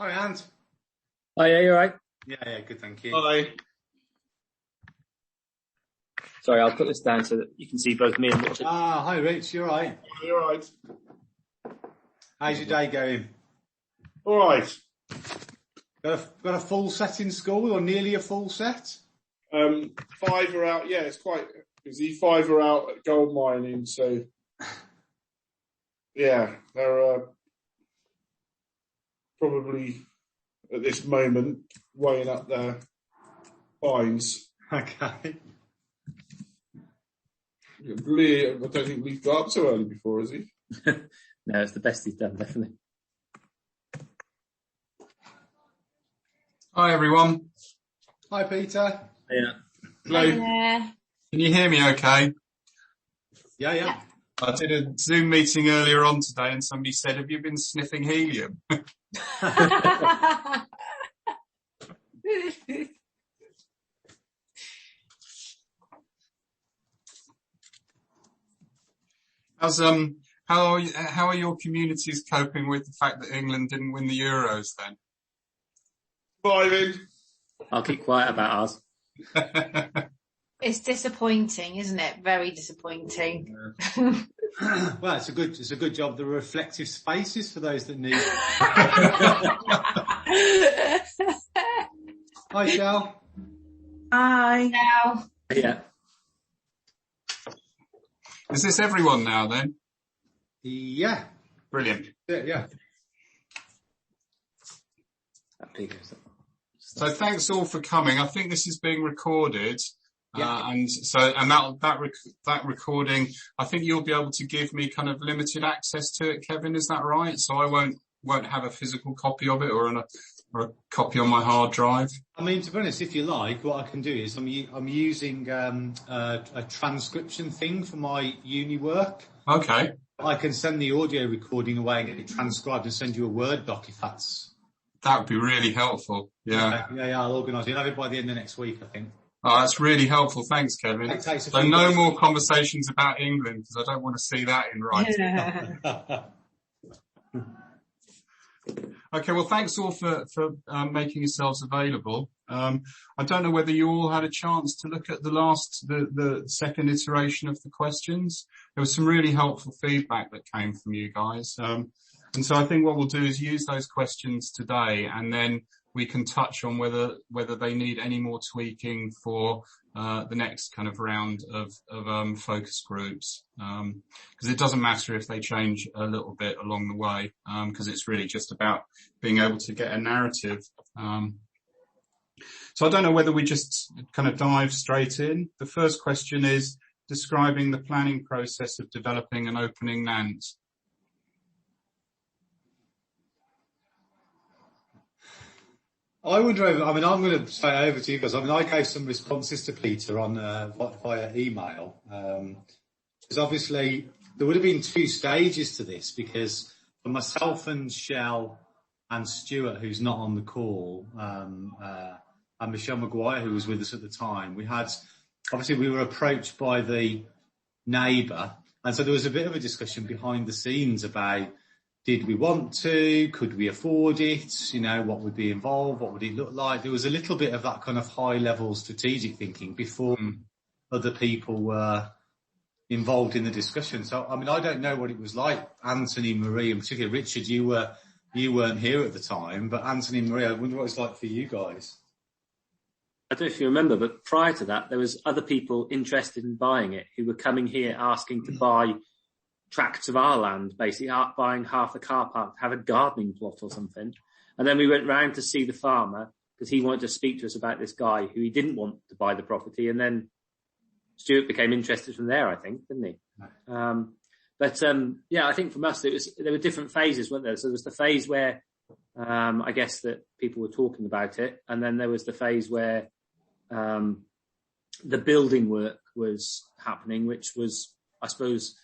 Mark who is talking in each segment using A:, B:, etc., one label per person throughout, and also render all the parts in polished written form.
A: Hi, Ant.
B: Oh, yeah, you're right.
A: Yeah, good, thank you.
C: Hi.
B: Sorry, I'll put this down so that you can see both me and Richard.
A: Hi, Rich. You all right?
C: You all right?
A: How's your day going?
C: All right.
A: Got a full set in school, or nearly a full set?
C: 5 are out. Yeah, it's quite busy. 5 are out at gold mining. So, yeah, they're probably at this moment weighing up their fines.
A: Okay.
C: Lee, I don't think Lee's got up so early before, has he?
B: No, it's the best he's done, definitely.
D: Hi everyone.
A: Hi, Peter.
B: Yeah.
D: Hello. Can you hear me okay?
A: Yeah.
D: I did a Zoom meeting earlier on today and somebody said, have you been sniffing helium? How are your communities coping with the fact that England didn't win the Euros then?
C: Surviving.
B: I'll keep quiet about ours.
E: It's disappointing, isn't it? Very disappointing.
A: Yeah. Well, it's a good job. There are reflective spaces for those that need. Hi, Shell.
E: Hi. Now.
B: Yeah.
D: Is this everyone now then?
A: Yeah.
D: Brilliant.
A: Yeah.
D: So thanks all for coming. I think this is being recorded.
A: Yeah.
D: And that recording, I think you'll be able to give me kind of limited access to it, Kevin, is that right? So I won't have a physical copy of it or a copy on my hard drive.
A: I mean, to be honest, if you like, what I can do is I'm using a transcription thing for my uni work.
D: Okay.
A: I can send the audio recording away and get it transcribed and send you a Word doc if that's...
D: That would be really helpful. Yeah.
A: Yeah, I'll organise it. I'll have it by the end of next week, I think.
D: Oh, that's really helpful. Thanks, Kevin. So no more conversations about England because I don't want to see that in writing. Okay, well, thanks all for making yourselves available. I don't know whether you all had a chance to look at the second iteration of the questions. There was some really helpful feedback that came from you guys. And so I think what we'll do is use those questions today, and then we can touch on whether they need any more tweaking for the next kind of round of focus groups. Because it doesn't matter if they change a little bit along the way, because it's really just about being able to get a narrative. So I don't know whether we just kind of dive straight in. The first question is describing the planning process of developing and opening NANT.
A: I'm going to say over to you guys. I gave some responses to Peter on via email. Because obviously there would have been 2 stages to this, because for myself and Shell and Stuart, who's not on the call, and Michelle Maguire, who was with us at the time, we were approached by the neighbour, and so there was a bit of a discussion behind the scenes about, did we want to? Could we afford it? What would be involved? What would it look like? There was a little bit of that kind of high-level strategic thinking before other people were involved in the discussion. So, I don't know what it was like. Anthony, Marie, and particularly Richard, you weren't here at the time, but Anthony and Marie, I wonder what it's like for you guys.
B: I don't know if you remember, but prior to that, there was other people interested in buying it who were coming here asking to buy tracts of our land, basically buying half the car park to have a gardening plot or something. And then we went round to see the farmer because he wanted to speak to us about this guy who he didn't want to buy the property. And then Stuart became interested from there, I think, didn't he? I think from us, there were different phases, weren't there? So there was the phase where I guess that people were talking about it. And then there was the phase where the building work was happening, which was, I suppose,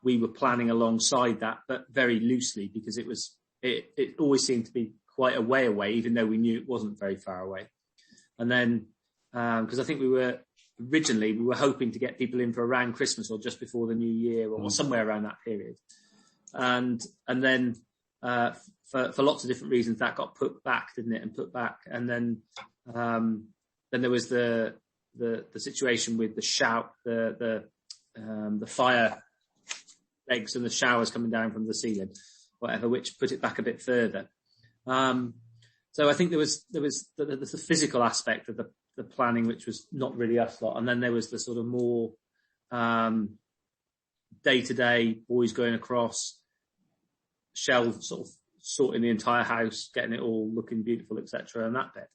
B: we were planning alongside that, but very loosely, because it always seemed to be quite a way away, even though we knew it wasn't very far away. And then, because I think we were hoping to get people in for around Christmas or just before the New Year or somewhere around that period. And then for lots of different reasons, that got put back, didn't it? And put back, and then there was the situation with the fire legs and the showers coming down from the ceiling, whatever, which put it back a bit further. So I think there was the physical aspect of the planning, which was not really us lot, and then there was the sort of more day-to-day, boys going across, Shell sort of sorting the entire house, getting it all looking beautiful, etc., and that bit.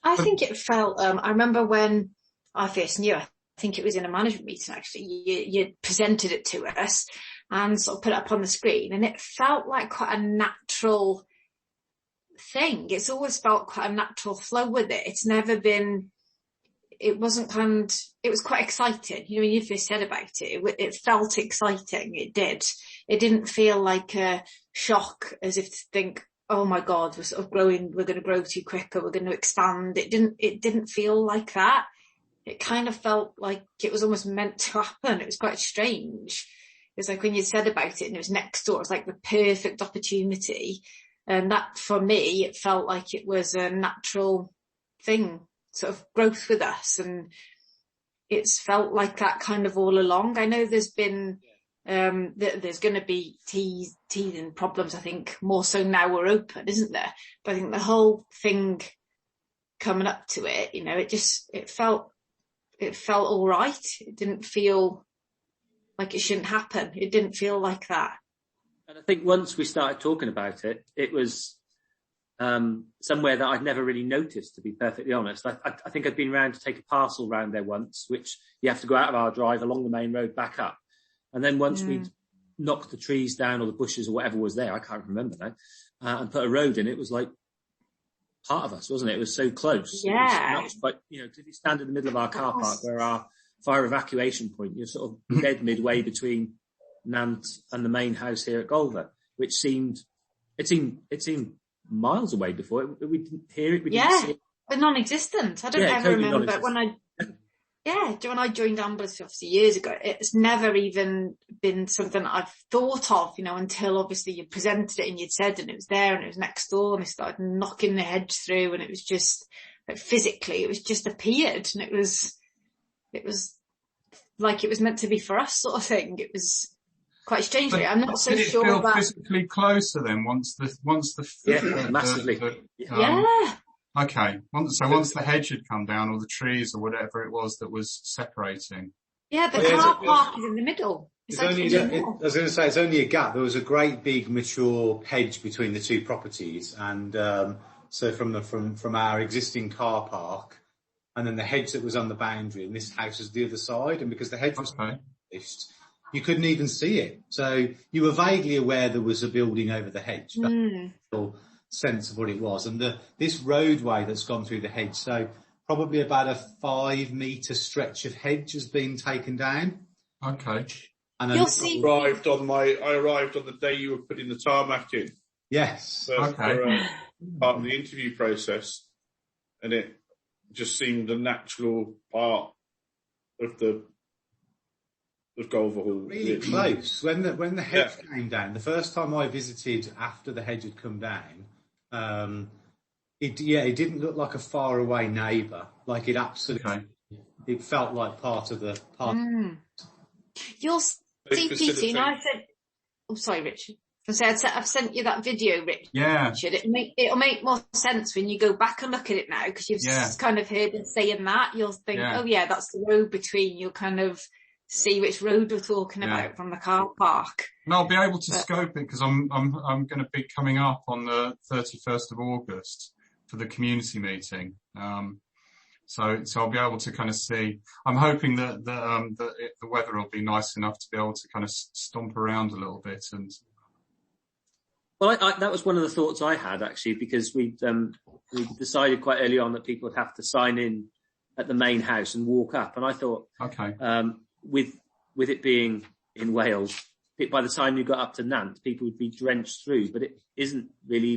E: I think it felt, I remember when I first knew, I think it was in a management meeting actually, you presented it to us and sort of put it up on the screen, and it felt like quite a natural thing. It's always felt quite a natural flow with it. It's never been, it wasn't it was quite exciting. You know, when you first said about it, it felt exciting. It did. It didn't feel like a shock, as if to think, oh my God, we're sort of growing, we're going to grow too quick, or we're going to expand. It didn't feel like that. It kind of felt like it was almost meant to happen. It was quite strange. It was like when you said about it and it was next door, it was like the perfect opportunity. And that, for me, it felt like it was a natural thing, sort of growth with us. And it's felt like that kind of all along. I know there's been, there's going to be teething problems, I think, more so now we're open, isn't there? But I think the whole thing coming up to it, you know, it felt all right. It didn't feel like it shouldn't happen. It didn't feel like that.
B: And I think once we started talking about it, it was somewhere that I'd never really noticed, to be perfectly honest. I think I'd been round to take a parcel round there once, which you have to go out of our drive along the main road back up. And then once we'd knocked the trees down or the bushes or whatever was there, I can't remember now, and put a road in, it was like part of us, wasn't it? It was so close.
E: Yeah.
B: It was quite, you know, if you stand in the middle of our car park where our fire evacuation point, you're sort of dead midway between Nant and the main house here at Golver, which seemed miles away before. We didn't hear it. We didn't see it.
E: But non-existent. I don't ever
B: totally
E: remember when I joined Ambulance obviously years ago. It's never even been something I've thought of, you know, until obviously you presented it and you'd said, and it was there and it was next door, and they started knocking the hedge through, and it was just like physically, it was just appeared, and it was like it was meant to be for us, sort of thing. It was quite strange. I'm not so sure
D: feel
E: that
D: physically closer then once the
B: massively.
D: Okay. Once the hedge had come down, or the trees or whatever it was that was separating.
E: Yeah, the car park is in the middle.
A: I was going to say, it's only a gap. There was a great big mature hedge between the two properties, and so from our existing car park, and then the hedge that was on the boundary, and this house is the other side, and because the hedge was finished, you couldn't even see it. So you were vaguely aware there was a building over the hedge. Sense of what it was, and this roadway that's gone through the hedge, so probably about a 5 metre stretch of hedge has been taken down.
D: Okay.
E: I
C: arrived on the day you were putting the tarmac in.
A: Yes.
C: For part of the interview process, and it just seemed a natural part of Golver Hall.
A: Really close. When the hedge came down, the first time I visited after the hedge had come down, it didn't look like a far away neighbour. Like it absolutely, it felt like part of the park.
E: You'll see, Peter, and I said, oh, sorry, Richard. I've sent you that video, Richard.
D: Yeah.
E: It'll make more sense when you go back and look at it now, because you've kind of heard it saying that. You'll think, oh yeah, that's the road between. You'll kind of see which road we're talking about from the car park.
D: And I'll be able to scope it, because I'm going to be coming up on the 31st of August for the community meeting. So I'll be able to kind of see. I'm hoping that the weather will be nice enough to be able to kind of stomp around a little bit. And
B: well, that was one of the thoughts I had, actually, because we decided quite early on that people would have to sign in at the main house and walk up, and I thought, with it being in Wales, by the time you got up to Nant, people would be drenched through, but it isn't really